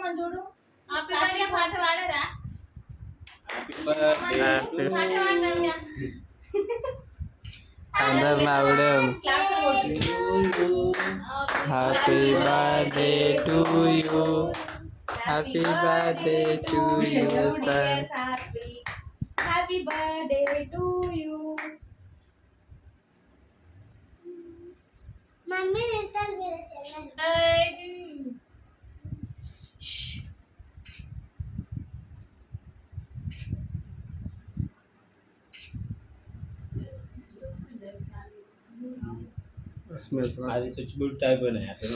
చేయమని చూడు. Happy birthday పాట పాడరా? అందరు నవ్వుడే. Happy birthday to you, happy birthday to you, happy birthday to you. Mummy అది స్విచ్ బోర్డ్ అయిపోయినాయి అట్లా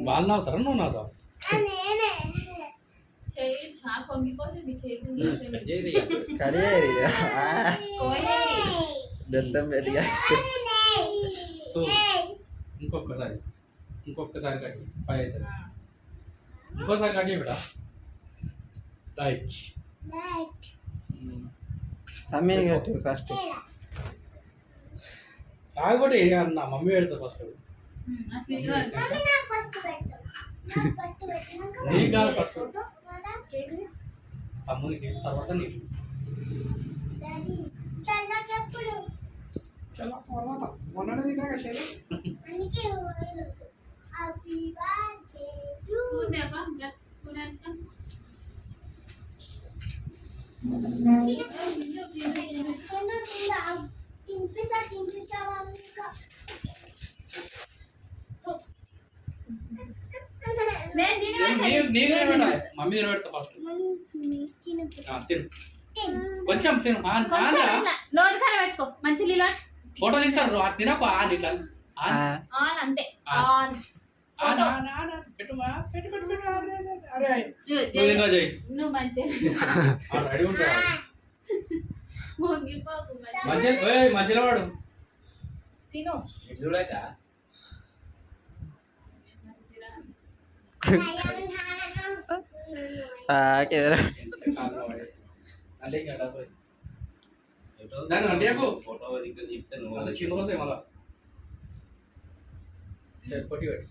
వాళ్ళు నవ్వుతారా నువ్వు నవ్వుతావు ఇంకొకసారి కట్టి 5 అవుతుంది. ఇంకోసారి కట్టి బిడ్డ రైట్ తమ్మిని కట్టు ఫస్ట్. కాకపోతే నా మమ్మీ పెడతారు ఫస్ట్. నీకు కాదు ఫస్ట్, తమ్మునికి తర్వాత నీకు. చాలా తర్వాత మొన్నటి తిన్నాక శైలి మమ్మీ తినబెడతా ఫస్ట్. తిను కొంచెం తిను. పెట్టుకో మంచి ఫోటో తీస్తారు తినకు నీకు అంతే. పెట్టుమా పెట్టు పెట్టు పెట్టు. అరే నువ్వు మంచిగా రెడీ ఉంటా మధ్యలో వాడు తిను. చూడక దాన్ని అంటేకు ఫోటో చిన్న మళ్ళా పొట్టి పెట్టి